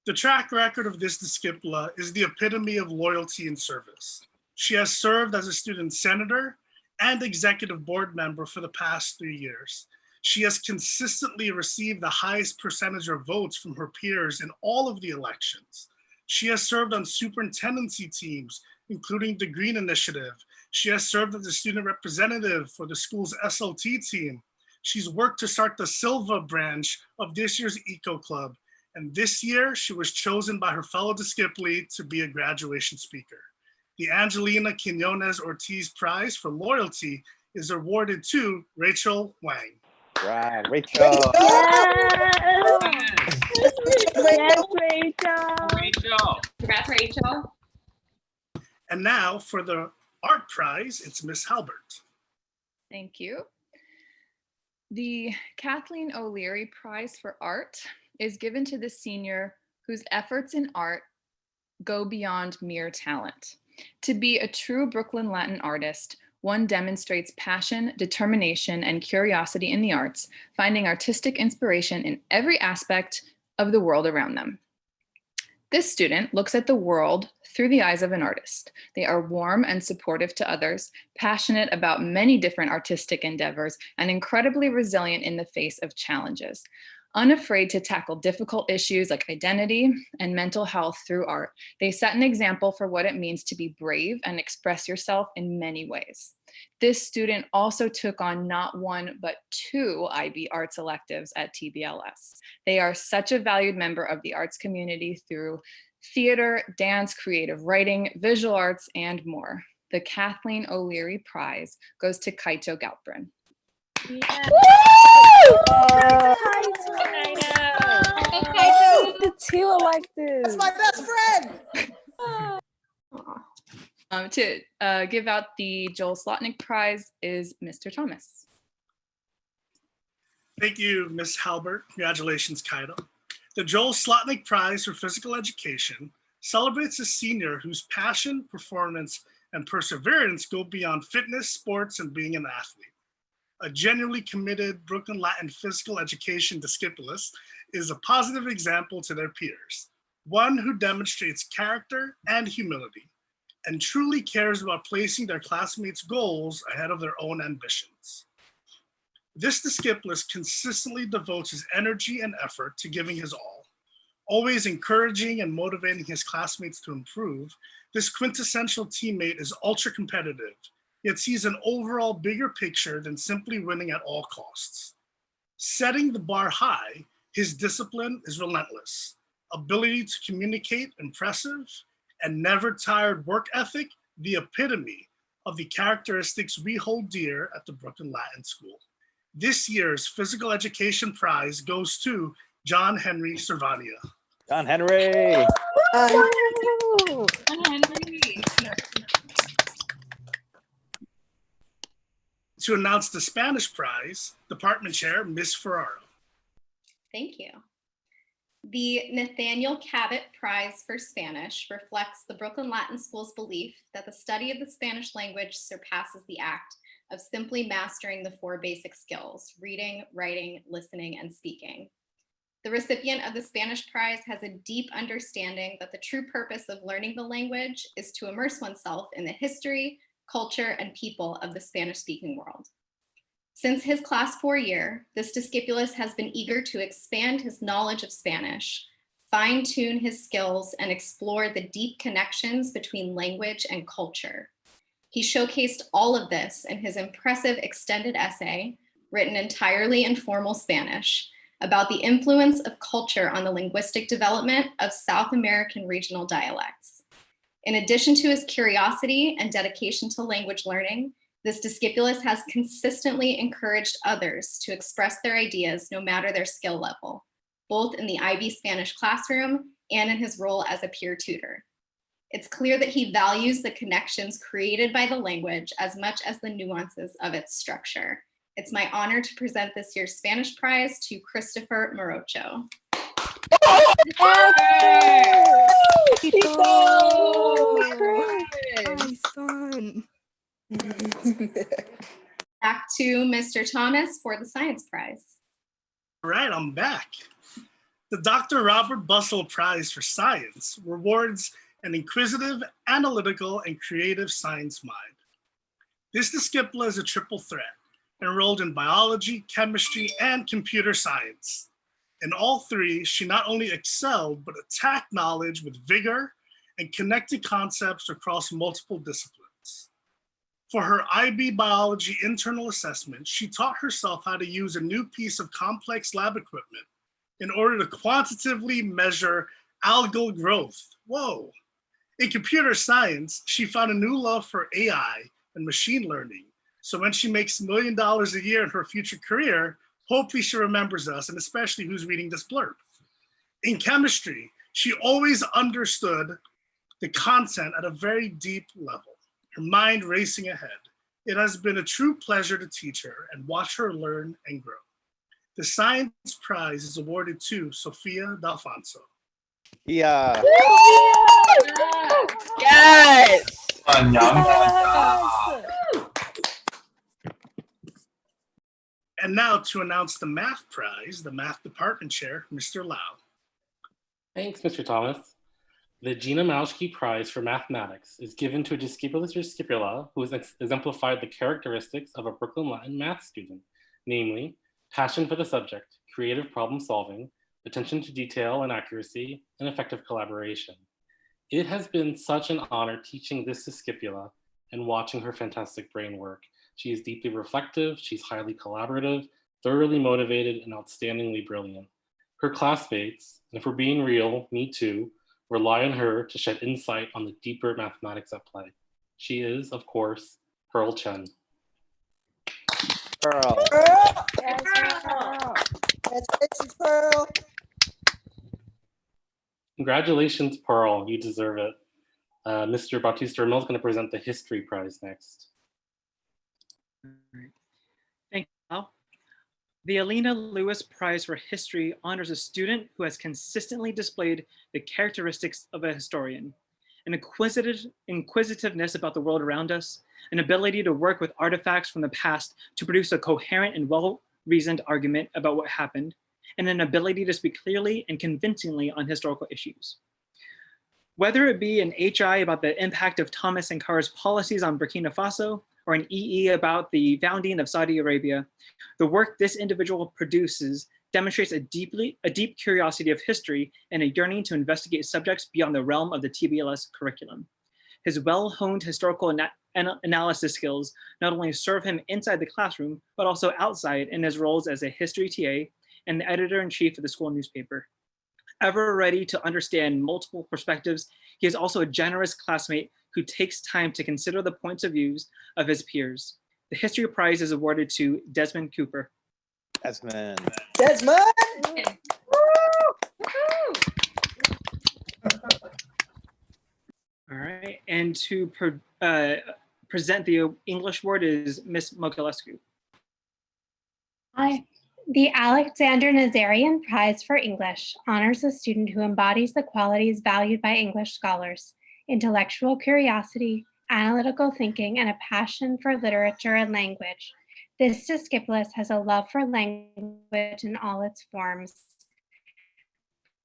The track record of this discipula is the epitome of loyalty and service. She has served as a student senator and executive board member for the past 3 years. She has consistently received the highest percentage of votes from her peers in all of the elections. She has served on superintendency teams, including the Green Initiative. She has served as a student representative for the school's SLT team. She's worked to start the Silva branch of this year's Eco Club. And this year, she was chosen by her fellow discipuli to be a graduation speaker. The Angelina Quinones Ortiz Prize for Loyalty is awarded to Rachel Wang. Right, Rachel. Yes, Rachel. Congrats, Rachel. And now for the Art Prize, it's Miss Halbert. Thank you. The Kathleen O'Leary Prize for Art is given to the senior whose efforts in art go beyond mere talent. To be a true Brooklyn Latin artist, one demonstrates passion, determination, and curiosity in the arts, finding artistic inspiration in every aspect of the world around them. This student looks at the world through the eyes of an artist. They are warm and supportive to others, passionate about many different artistic endeavors, and incredibly resilient in the face of challenges. Unafraid to tackle difficult issues like identity and mental health through art, they set an example for what it means to be brave and express yourself in many ways. This student also took on not one, but 2 IB arts electives at TBLS. They are such a valued member of the arts community through theater, dance, creative writing, visual arts, and more. The Kathleen O'Leary Prize goes to Kaito Galprin. Yeah. The 2 are like this. That's my best friend. To give out the Joel Slotnick Prize is Mr. Thomas. Thank you, Ms. Halbert. Congratulations, Kaito. The Joel Slotnick Prize for Physical Education celebrates a senior whose passion, performance, and perseverance go beyond fitness, sports, and being an athlete. A genuinely committed Brooklyn Latin physical education discipulus is a positive example to their peers, one who demonstrates character and humility, and truly cares about placing their classmates' goals ahead of their own ambitions. This discipulus consistently devotes his energy and effort to giving his all, always encouraging and motivating his classmates to improve. This quintessential teammate is ultra competitive, yet sees an overall bigger picture than simply winning at all costs. Setting the bar high, his discipline is relentless. Ability to communicate, impressive, and never tired work ethic, the epitome of the characteristics we hold dear at the Brooklyn Latin School. This year's Physical Education Prize goes to John Henry Servania. John Henry. John Henry. To announce the Spanish Prize, Department Chair, Ms. Ferraro. Thank you. The Nathaniel Cabot Prize for Spanish reflects the Brooklyn Latin School's belief that the study of the Spanish language surpasses the act of simply mastering the 4 basic skills: reading, writing, listening, and speaking. The recipient of the Spanish Prize has a deep understanding that the true purpose of learning the language is to immerse oneself in the history, culture, and people of the Spanish-speaking world. Since his Class 4 year, this discipulus has been eager to expand his knowledge of Spanish, fine-tune his skills, and explore the deep connections between language and culture. He showcased all of this in his impressive extended essay, written entirely in formal Spanish, about the influence of culture on the linguistic development of South American regional dialects. In addition to his curiosity and dedication to language learning, this discipulus has consistently encouraged others to express their ideas no matter their skill level, both in the IB Spanish classroom and in his role as a peer tutor. It's clear that he values the connections created by the language as much as the nuances of its structure. It's my honor to present this year's Spanish Prize to Christopher Morocho. My son. Back to Mr. Thomas for the Science Prize. All right, I'm back. The Dr. Robert Bussell Prize for Science rewards an inquisitive, analytical, and creative science mind. This disciple is a triple threat, enrolled in biology, chemistry, and computer science. In all 3, she not only excelled, but attacked knowledge with vigor and connected concepts across multiple disciplines. For her IB biology internal assessment, she taught herself how to use a new piece of complex lab equipment in order to quantitatively measure algal growth. Whoa. In computer science, she found a new love for AI and machine learning. So when she makes $1 million a year in her future career, hopefully she remembers us, and especially who's reading this blurb. In chemistry, she always understood the content at a very deep level, her mind racing ahead. It has been a true pleasure to teach her and watch her learn and grow. The Science Prize is awarded to Sofia D'Alfonso. Yeah. Yes. And now to announce the Math Prize, the Math Department Chair, Mr. Lau. Thanks, Mr. Thomas. The Gina Malschke Prize for Mathematics is given to a discipulus or discipula who has exemplified the characteristics of a Brooklyn Latin math student, namely passion for the subject, creative problem solving, attention to detail and accuracy, and effective collaboration. It has been such an honor teaching this discipula and watching her fantastic brain work. She is deeply reflective, she's highly collaborative, thoroughly motivated, and outstandingly brilliant. Her classmates, and if we're being real, me too, rely on her to shed insight on the deeper mathematics at play. She is, of course, Pearl Chen. Pearl. Yes, Pearl. Congratulations, Pearl. Congratulations, Pearl. You deserve it. Mr. Bautista Ramil is going to present the History Prize next. Thank you, Al. The Alina Lewis Prize for History honors a student who has consistently displayed the characteristics of a historian: an inquisitiveness about the world around us, an ability to work with artifacts from the past to produce a coherent and well-reasoned argument about what happened, and an ability to speak clearly and convincingly on historical issues. Whether it be an HI about the impact of Thomas Sankar's policies on Burkina Faso, or an EE about the founding of Saudi Arabia, the work this individual produces demonstrates a deep curiosity of history and a yearning to investigate subjects beyond the realm of the TBLS curriculum. His well-honed historical analysis skills not only serve him inside the classroom, but also outside in his roles as a history TA and the editor-in-chief of the school newspaper. Ever ready to understand multiple perspectives, he is also a generous classmate who takes time to consider the points of views of his peers. The History Prize is awarded to Desmond Cooper. Desmond. Desmond! All right, and to present the English award is Miss Mokulescu. Hi. The Alexander Nazarian Prize for English honors a student who embodies the qualities valued by English scholars: intellectual curiosity, analytical thinking, and a passion for literature and language. This discipulus has a love for language in all its forms,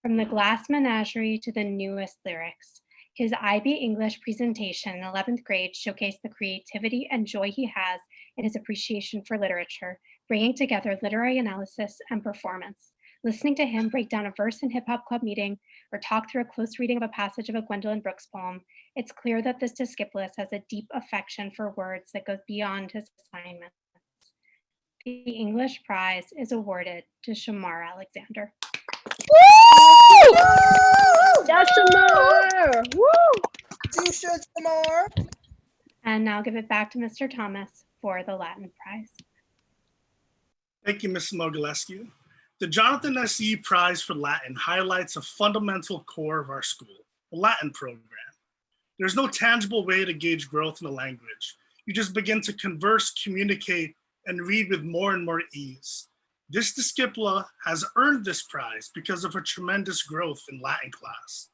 from the Glass Menagerie to the newest lyrics. His IB English presentation in 11th grade showcased the creativity and joy he has in his appreciation for literature, bringing together literary analysis and performance. Listening to him break down a verse in Hip Hop Club meeting or talk through a close reading of a passage of a Gwendolyn Brooks poem, it's clear that this discipulus has a deep affection for words that goes beyond his assignments. The English prize is awarded to Shamar Alexander. Woo! Yes, Shamar! Woo! You should, Shamar. And now give it back to Mr. Thomas for the Latin prize. Thank you, Ms. Mokulescu. The Jonathan S.E. Prize for Latin highlights a fundamental core of our school, the Latin program. There's no tangible way to gauge growth in a language. You just begin to converse, communicate, and read with more and more ease. This discipula has earned this prize because of her tremendous growth in Latin class.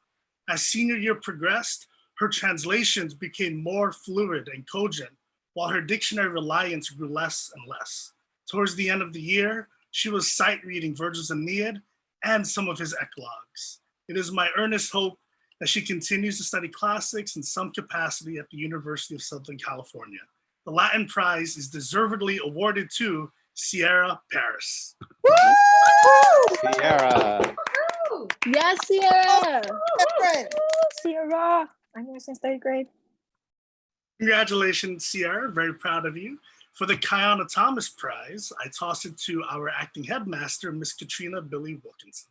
As senior year progressed, her translations became more fluid and cogent, while her dictionary reliance grew less and less. Towards the end of the year, she was sight reading Virgil's Aeneid and some of his eclogues. It is my earnest hope that she continues to study classics in some capacity at the University of Southern California. The Latin prize is deservedly awarded to Sierra Paris. Sierra. Yes, Sierra! Sierra! I'm here since 3rd grade. Congratulations, Sierra. Very proud of you. For the Kiana Thomas Prize, I toss it to our acting headmaster, Miss Katrina Billy Wilkinson.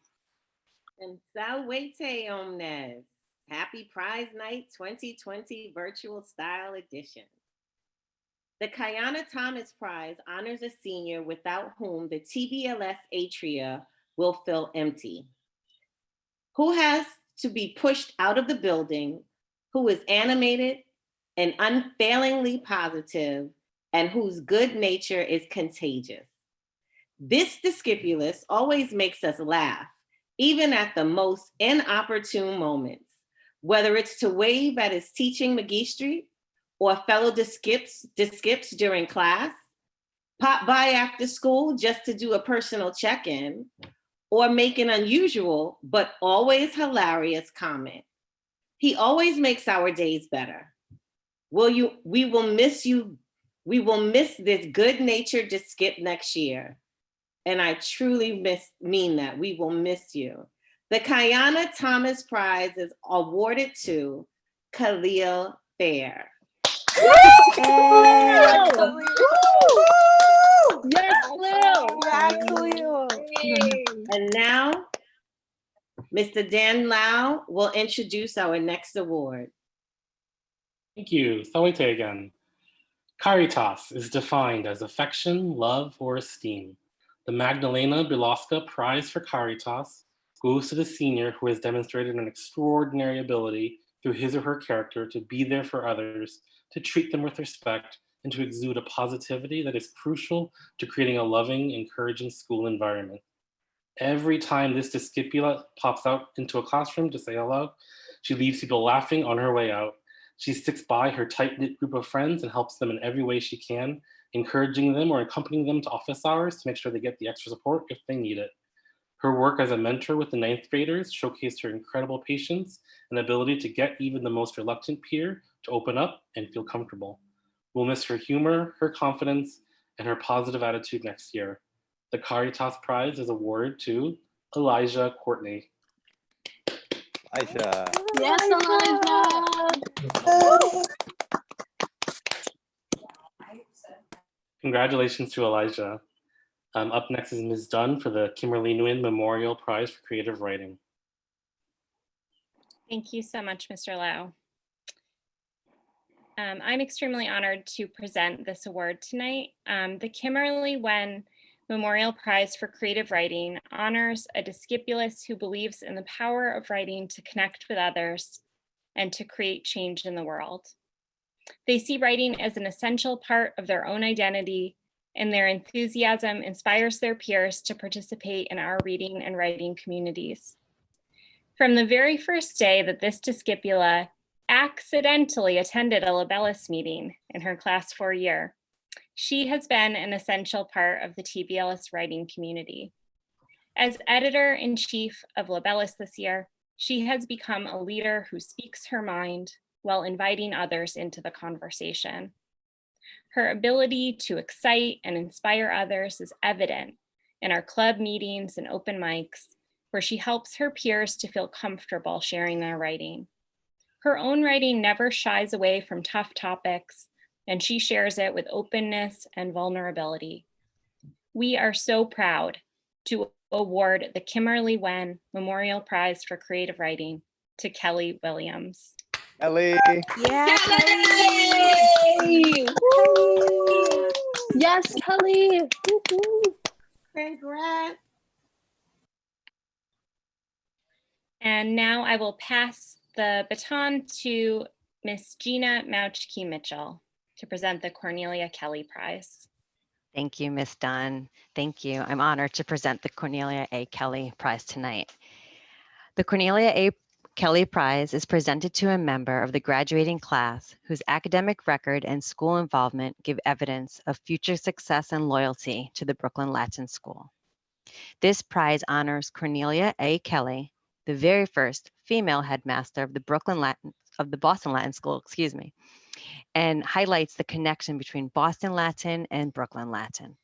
And Salwete Omnes. Happy Prize Night 2020 Virtual Style Edition. The Kiana Thomas Prize honors a senior without whom the TBLS atria will feel empty, who has to be pushed out of the building, who is animated and unfailingly positive, and whose good nature is contagious. This discipulus always makes us laugh, even at the most inopportune moments, whether it's to wave at his teaching magistri or fellow discips during class, pop by after school just to do a personal check-in, or make an unusual but always hilarious comment. He always makes our days better. We will miss this good-natured discip next year. and I truly mean that. We will miss you. The Kiana Thomas Prize is awarded to Khalil Fair. Yes, Khalil. Yes, Khalil. And now, Mr. Dan Lau will introduce our next award. Thank you. Sawite again. Caritas is defined as affection, love, or esteem. The Magdalena Biloska Prize for Caritas goes to the senior who has demonstrated an extraordinary ability through his or her character to be there for others, to treat them with respect, and to exude a positivity that is crucial to creating a loving, encouraging school environment. Every time this discipula pops out into a classroom to say hello, she leaves people laughing on her way out. She sticks by her tight-knit group of friends and helps them in every way she can, encouraging them or accompanying them to office hours to make sure they get the extra support if they need it. Her work as a mentor with the 9th graders showcased her incredible patience and ability to get even the most reluctant peer to open up and feel comfortable. We'll miss her humor, her confidence, and her positive attitude next year. The Caritas Prize is awarded to Elijah Courtney. Aisha. Yes, Congratulations to Elijah. Up next is Ms. Dunn for the Kimberly Nguyen Memorial Prize for Creative Writing. Thank you so much, Mr. Lau. I'm extremely honored to present this award tonight. The Kimberly Nguyen Memorial Prize for Creative Writing honors a discipulus who believes in the power of writing to connect with others and to create change in the world. They see writing as an essential part of their own identity, and their enthusiasm inspires their peers to participate in our reading and writing communities. From the very first day that this discipula accidentally attended a libellus meeting in her class 4 year, she has been an essential part of the TBLS writing community. As editor-in-chief of libellus this year, she has become a leader who speaks her mind while inviting others into the conversation. Her ability to excite and inspire others is evident in our club meetings and open mics, where she helps her peers to feel comfortable sharing their writing. Her own writing never shies away from tough topics, and she shares it with openness and vulnerability. We are so proud to award the Kimberly Nguyen Memorial Prize for Creative Writing to Kelly Williams. Kelly. Yeah, Kelly. Yes, Kelly. Congrats. And now I will pass the baton to Miss Gina Mauchkey-Mitchell to present the Cornelia Kelly Prize. Thank you, Ms. Dunn. Thank you. I'm honored to present the Cornelia A. Kelly Prize tonight. The Cornelia A. Kelly Prize is presented to a member of the graduating class whose academic record and school involvement give evidence of future success and loyalty to the Brooklyn Latin School. This prize honors Cornelia A. Kelly, the very first female headmaster of the Boston Latin School, and highlights the connection between Boston Latin and Brooklyn Latin.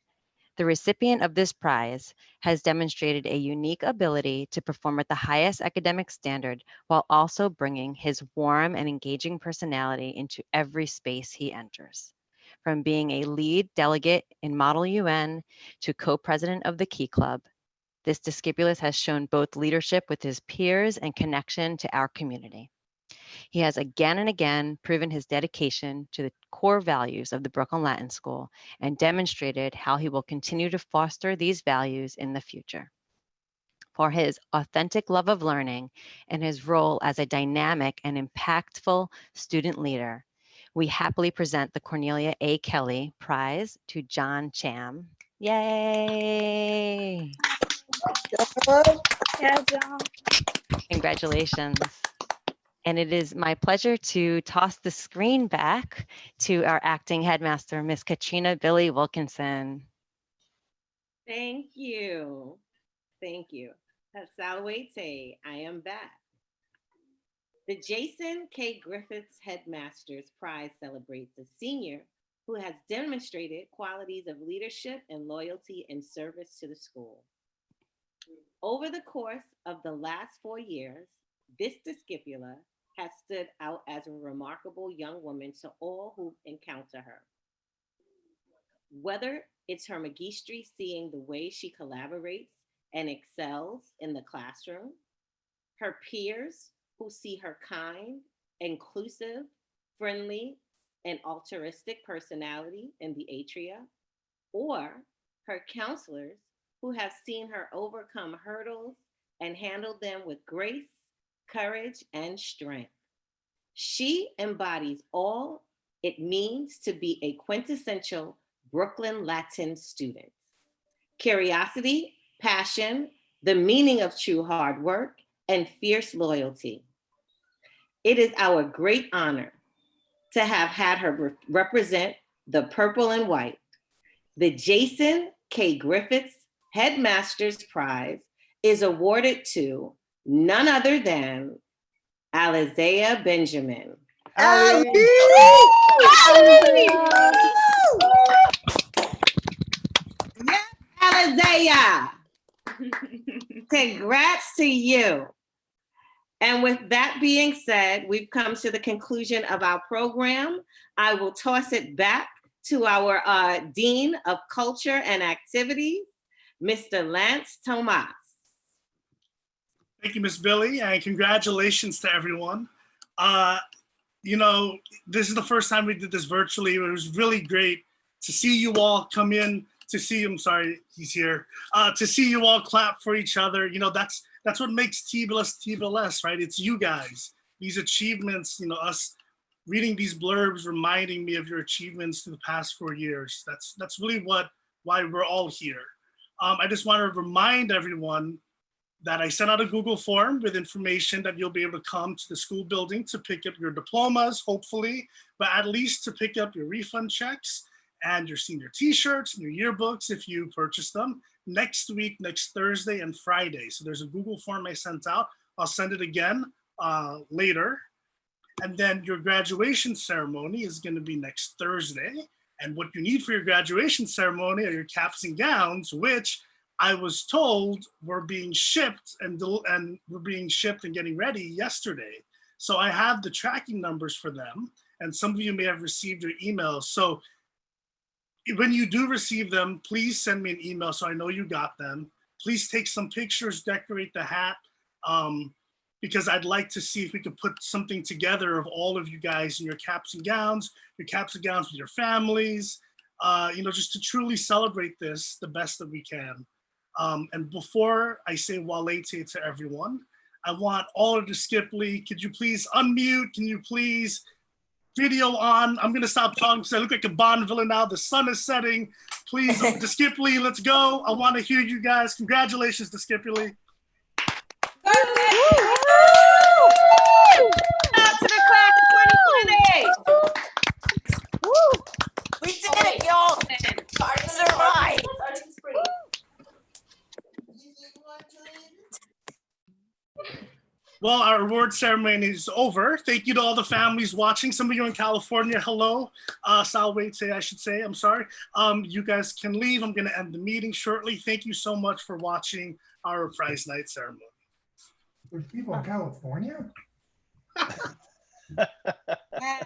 The recipient of this prize has demonstrated a unique ability to perform at the highest academic standard while also bringing his warm and engaging personality into every space he enters. From being a lead delegate in Model UN to co-president of the Key Club, this discipulus has shown both leadership with his peers and connection to our community. He has again and again proven his dedication to the core values of the Brooklyn Latin School and demonstrated how he will continue to foster these values in the future. For his authentic love of learning and his role as a dynamic and impactful student leader, we happily present the Cornelia A. Kelly Prize to John Cham. Yay! Yeah, John. Congratulations. And it is my pleasure to toss the screen back to our acting headmaster, Miss Katrina Billy Wilkinson. Thank you. Thank you. Salawete, I am back. The Jason K. Griffiths Headmasters Prize celebrates a senior who has demonstrated qualities of leadership and loyalty in service to the school. Over the course of the last 4 years, this discipula has stood out as a remarkable young woman to all who encounter her. Whether it's her magistri seeing the way she collaborates and excels in the classroom, her peers who see her kind, inclusive, friendly, and altruistic personality in the atria, or her counselors who have seen her overcome hurdles and handle them with grace, courage, and strength. She embodies all it means to be a quintessential Brooklyn Latin student. Curiosity, passion, the meaning of true hard work, and fierce loyalty. It is our great honor to have had her represent the purple and white. The Jason K. Griffiths Headmaster's Prize is awarded to none other than Alizea Benjamin. Alizea! Congrats to you. And with that being said, we've come to the conclusion of our program. I will toss it back to our Dean of Culture and Activities, Mr. Lance Tomas. Thank you, Ms. Billy, and congratulations to everyone. You know, this is the first time we did this virtually. It was really great to see you all come in, to see, I'm sorry, he's here, to see you all clap for each other. You know, that's what makes TBLS, right? It's you guys, these achievements, you know, us reading these blurbs reminding me of your achievements through the past 4 years. That's really why we're all here. I just want to remind everyone that I sent out a Google form with information that you'll be able to come to the school building to pick up your diplomas, hopefully, but at least to pick up your refund checks and your senior t-shirts and your yearbooks if you purchase them next week, next Thursday and Friday. So there's a Google form I sent out. I'll send it again later. And then your graduation ceremony is going to be next Thursday. And what you need for your graduation ceremony are your caps and gowns, which I was told were being shipped and were being shipped and getting ready yesterday. So I have the tracking numbers for them. And some of you may have received your emails. So when you do receive them, please send me an email so I know you got them. Please take some pictures, decorate the hat, because I'd like to see if we could put something together of all of you guys in your caps and gowns with your families, you know, just to truly celebrate this the best that we can. And before I say walete to everyone, I want all of the discipuli, could you please unmute? Can you please video on? I'm gonna stop talking because I look like a Bond villain now. The sun is setting. Please, discipuli, let's go. I want to hear you guys. Congratulations, discipuli. To the class of 2020. We did it, y'all. It's all right. Well, our award ceremony is over. Thank you to all the families watching. Some of you in California, hello. Salvete, I should say, I'm sorry. You guys can leave. I'm gonna end the meeting shortly. Thank you so much for watching our prize night ceremony. There's people in California? Yeah.